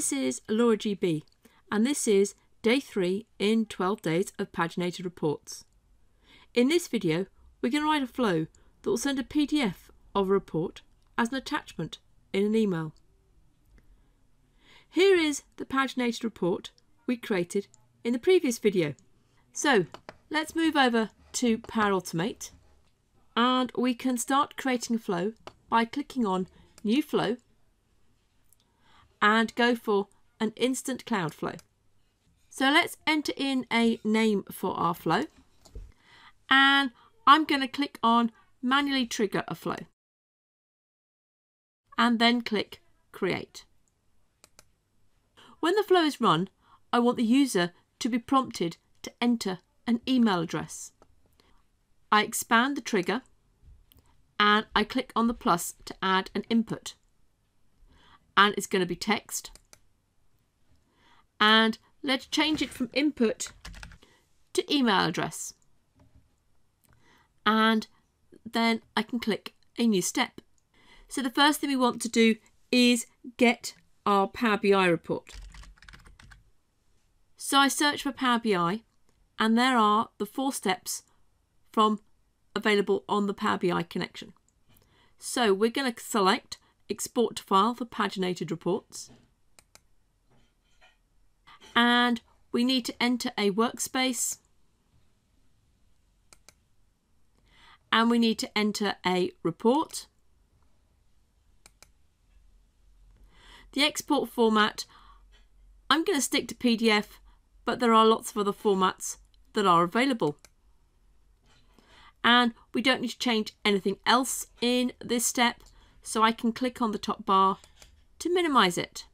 this is Laura GB, and this is day 3 in 12 days of paginated reports. In this video, we're going to write a flow that will send a PDF of a report as an attachment in an email. Here is the paginated report we created in the previous video. So let's move over to Power Automate, and we can start creating a flow by clicking on New Flow and go for an instant cloud flow. So let's enter in a name for our flow, and I'm going to click on Manually Trigger a Flow and then click Create. When the flow is run, I want the user to be prompted to enter an email address. I expand the trigger and I click on the plus to add an input, and it's going to be text, and let's change it from input to email address, and then I can click a new step. So the first thing we want to do is get our Power BI report. So I search for Power BI, and there are the 4 steps available on the Power BI connection. So we're going to select Export to File for paginated reports, and we need to enter a workspace, and we need to enter a report. The export format, I'm going to stick to PDF, but there are lots of other formats that are available. And we don't need to change anything else in this step, so I can click on the top bar to minimize it.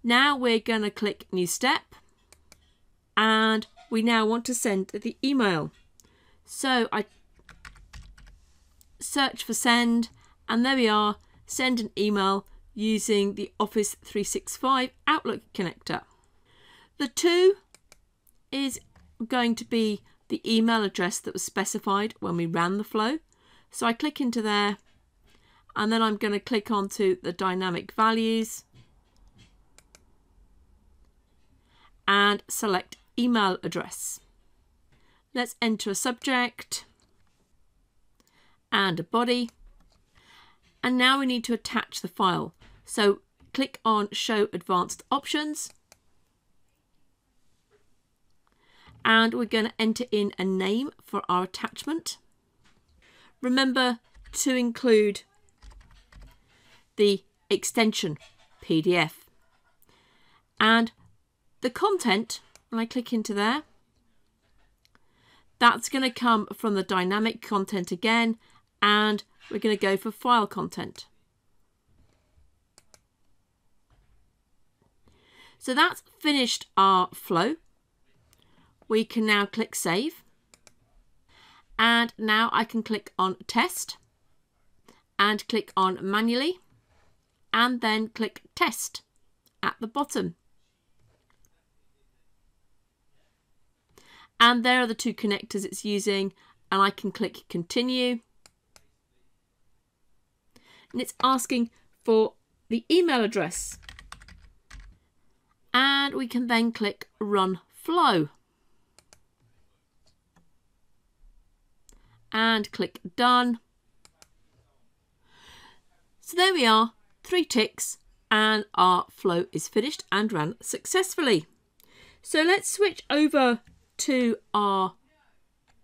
Now we're going to click New Step, and we now want to send the email. So I search for send, and there we are, send an email using the Office 365 Outlook connector. The 2 is going to be the email address that was specified when we ran the flow. So I click into there, and then I'm going to click onto the dynamic values and select email address. Let's enter a subject and a body, and now we need to attach the file. So click on Show Advanced Options, and we're going to enter in a name for our attachment. Remember to include the extension PDF, and the content, when I click into there, that's going to come from the dynamic content again, and we're going to go for file content. So that's finished our flow. We can now click Save, and now I can click on Test and click on Manually, and then click Test at the bottom. And there are the 2 connectors it's using, and I can click Continue. And it's asking for the email address. And we can then click Run Flow. And click Done. So there we are, 3 ticks, and our flow is finished and ran successfully. So let's switch over to our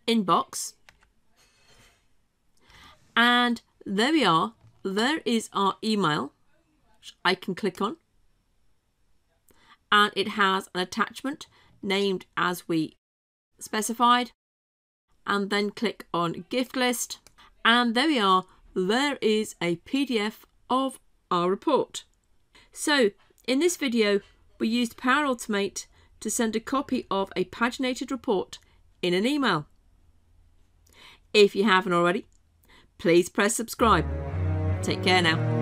inbox, and there we are. There is our email, which I can click on, and it has an attachment named as we specified, and then click on gift list, and there we are. There is a PDF of our report. So in this video, we used Power Automate to send a copy of a paginated report in an email. If you haven't already, please press subscribe. Take care now.